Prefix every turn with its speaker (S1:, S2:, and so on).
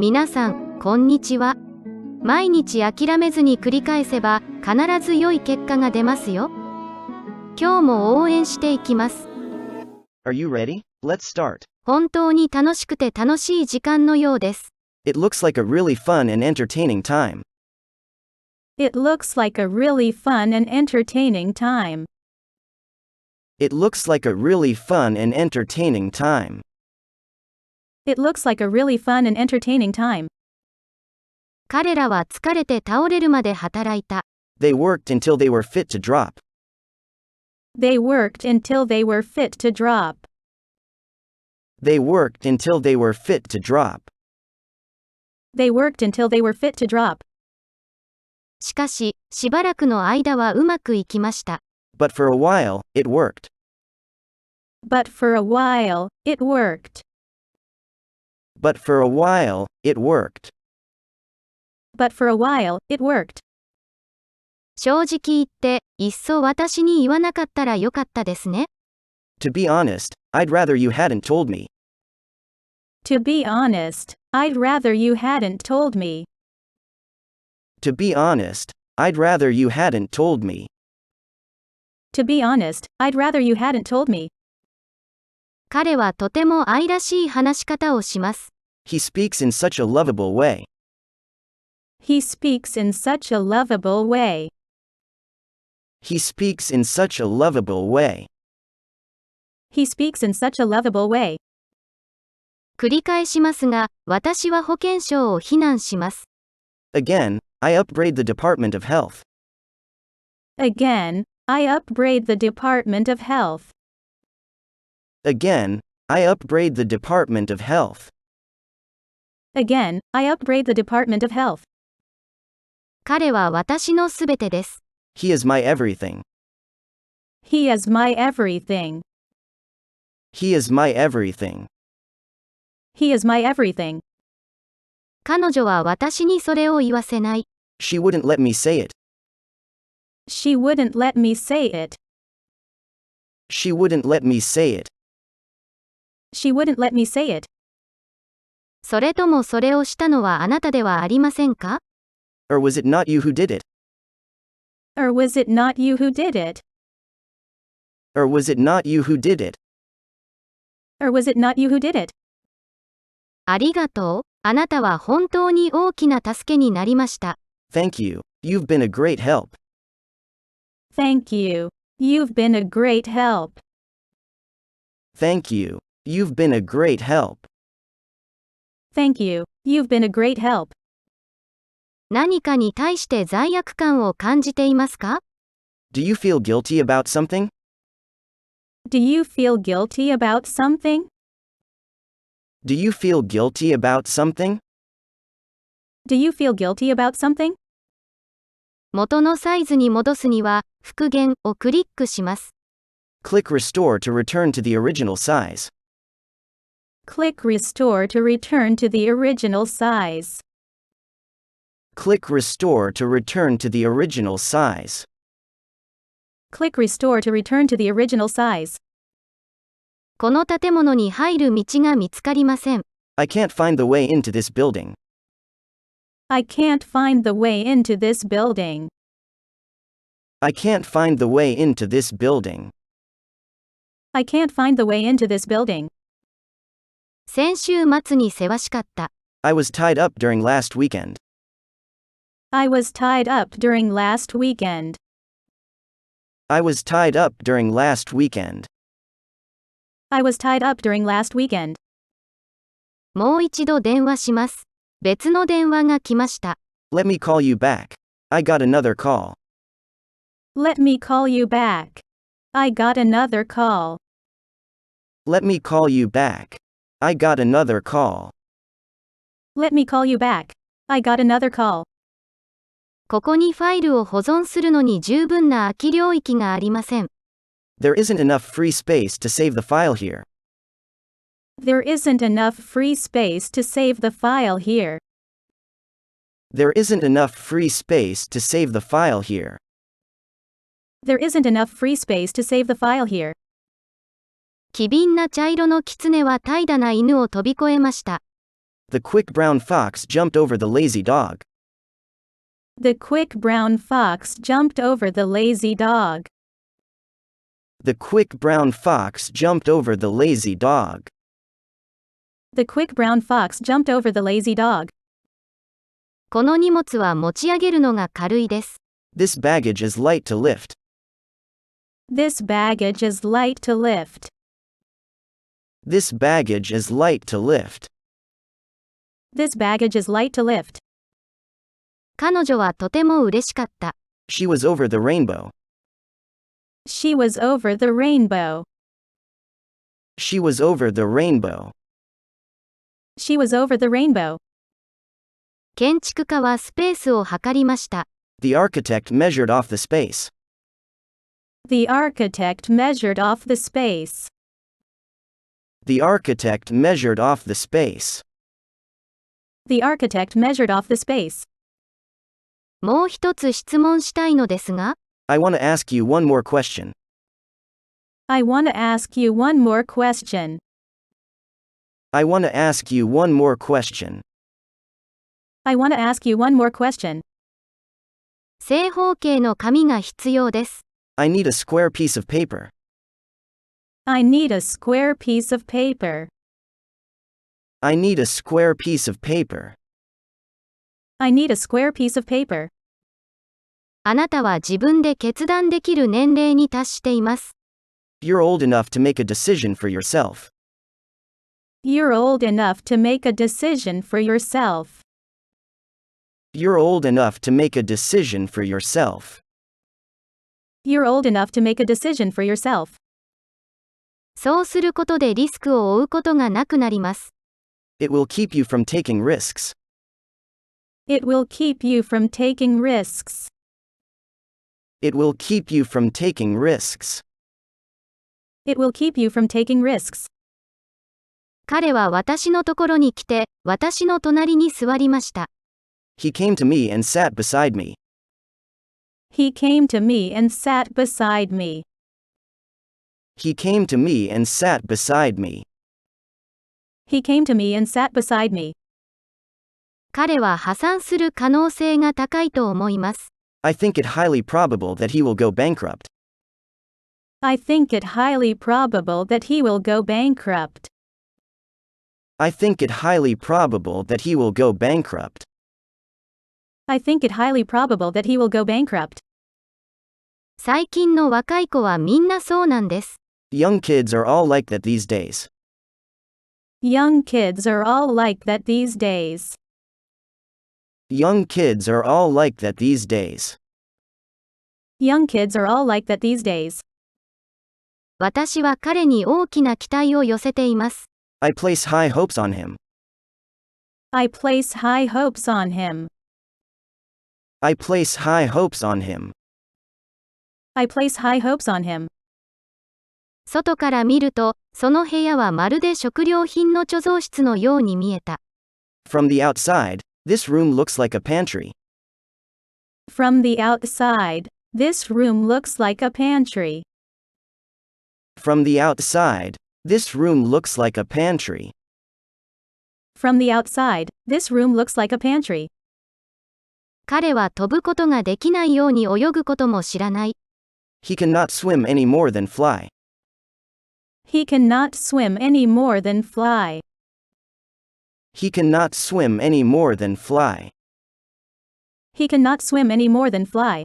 S1: 皆さん、こんにちは。毎日諦めずに繰り返せば、必ず良い結果が出ますよ。今日も応援していきます。
S2: Are you ready? Let's start.
S1: 本当に楽しくて楽しい時間のようです。
S2: It looks like a really fun and entertaining time.
S3: It looks like a really fun and entertaining time.
S2: It looks like a really fun and entertaining time.
S3: It looks like a really fun and entertaining time.
S1: 彼らは疲れて倒れるまで働いた。
S2: They worked until they were fit to drop.
S3: They worked until they were fit to drop.
S2: They worked until they were fit to drop.
S3: They worked until they were fit to drop.
S1: しかし、しばらくの間はうまくいきました。
S2: But for a while, it worked.
S3: But for a while, it worked.
S2: But for a while, it worked.
S3: But for a while, it worked.
S1: 正直言って、いっそ私に言わなかったらよかったですね。
S2: To be honest, I'd rather you hadn't told me.
S3: To be honest, I'd rather you hadn't told me.
S2: To be honest, I'd rather you hadn't told me.
S3: To be honest, I'd rather you hadn't told me.
S1: 彼はとても愛らしい話し方をします。
S2: He speaks in such a lovable way.
S3: He speaks in such a lovable way.
S2: He speaks in such a lovable way.
S3: He speaks in such a lovable way.
S1: 繰り返しますが、私は保健省を非難します。
S2: Again, I upbraid the Department of Health.
S3: Again, I upbraid the Department of Health.
S2: Again, I upbraid the Department of Health.
S3: Again, I upbraid the Department of Health.
S1: 彼は私のすべてです。
S2: He is my everything.
S3: He is my everything.
S2: He is my everything.
S3: He is my everything.
S1: 彼女は私にそれを言わせない。
S2: She wouldn't let me say it.
S3: She wouldn't let me say it.
S2: She wouldn't let me say it.
S3: She wouldn't let me say it.
S1: それともそれをしたのはあなたではありませんか？
S2: Or was it not you who did it?
S3: Or was it not you who did it?
S2: Or was it not you who did it?
S3: Or was it not you who did it?
S1: ありがとう。あなたは本当に大きな助けになりました。
S2: Thank you. You've been a great help.
S3: Thank you. You've been a great help.
S2: Thank you. You've been a great help.
S3: Thank you. You've been a great help.
S1: 何かに対して罪悪感を感じていますか？
S2: Do you feel guilty about something?
S3: Do you feel guilty about something?
S2: Do you feel guilty about something?
S3: Do you feel guilty about something?
S1: 元のサイズに戻すには、復元をクリックします。
S2: Click Restore to return to the original size.
S3: Click Restore to return to the original size.
S2: Click Restore to return to the original size.
S3: Click Restore to return to the original size.
S1: この建物に入る道が見つかりません。
S2: I can't find the way into this building.
S3: I can't find the way into this building.
S2: I can't find the way into this building.
S3: I can't find the way into this building.
S1: 先週末にせわしかった。
S2: I was tied up during last weekend.
S3: I was tied up during last weekend.
S2: I was tied up during last weekend.
S3: I was tied up during last weekend.
S1: もう一度電話します。別の電話が来ました。
S2: Let me call you back. I got another call.
S3: Let me call you back. I got another call.
S2: Let me call you back. I got another call.
S3: Let me call you back. I got another call.
S1: ここにファイルを保存するのに十分な空き領域がありません。
S2: There isn't enough free space to save the file here.
S3: There isn't enough free space to save the file here.
S2: There isn't enough free space to save the file here.
S3: There isn't enough free space to save the file here.
S1: 機敏な茶色の狐は怠惰な犬を飛び越えました。
S2: The quick brown fox jumped over the lazy dog.
S3: The quick brown fox jumped over the lazy dog.
S2: The quick brown fox jumped over the lazy dog.
S3: The quick brown fox jumped over the lazy dog.
S1: この荷物は持ち上げるのが軽いです。
S2: This baggage is light to lift.
S3: This baggage is light to lift.
S2: This baggage is light to lift.
S3: This baggage is light to lift.
S1: 彼女はとても嬉しかった。
S2: She was over the rainbow.
S3: She was over the rainbow.
S2: She was over the rainbow.
S3: She was over the rainbow.
S1: 建築家はスペースを測りました。
S2: The architect measured off the space.
S3: The architect measured off the space.
S2: The architect measured off the space.
S3: The architect measured off the space.
S1: もう一つ質問したいのですが、
S2: I want to ask you one more question.
S3: I want to ask you one more question.
S2: I want to ask you one more question.
S3: I want to ask you one more question.
S1: 正方形の紙が必要です。
S2: I need a square piece of paper.
S3: I need a square piece of paper.
S2: I need a square piece of paper.
S3: I need a square piece of paper.
S1: あなたは自分で決断できる年齢に達しています。
S2: You're old enough to make a decision for yourself.
S3: You're old enough to make a decision for yourself.
S2: You're old enough to make a decision for yourself.
S3: You're old enough to make a decision for yourself.
S1: そうすることでリスクを負うことがなくなります。
S2: It will keep you from taking risks.
S3: It will keep you from taking risks.
S2: It will keep you from taking risks.
S3: It will keep you from taking risks.
S1: 彼は私のところに来て、私の隣に座りました。
S2: He came to me and sat beside me.
S3: He came to me and sat beside me.
S2: He came to me and sat beside me.
S3: He came to me and sat beside me.
S1: 彼は破産する可能性が高いと思います。
S2: I think it highly probable that he will go bankrupt.
S3: I think it highly probable that he will go bankrupt.
S2: I think it highly probable that he will go bankrupt.
S3: I think it highly probable that he will go bankrupt.
S1: 最近の若い子はみんなそうなんです。
S2: Young kids are all like that these days.
S3: Young kids are all like that these days.
S2: Young kids are all like that these days.
S3: Young kids are all like that these days.
S1: 私は彼に大きな期待を寄せています。
S2: I place high hopes on him.
S3: I place high hopes on him.
S2: I place high hopes on him.
S3: I place high hopes on him.
S1: 外から見ると、その部屋はまるで食料品の貯蔵室のように見えた。
S2: From the outside, this room looks like a pantry.
S3: From the outside, this room looks like a pantry.
S2: From the outside, this room looks like a pantry.
S3: From the outside, this room looks like a pantry.
S1: 彼は飛ぶことができないように泳ぐことも知らない。
S2: He cannot swim any more than fly.
S3: He cannot swim any more than fly.
S2: He cannot swim any more than fly.
S3: He cannot swim any more than fly.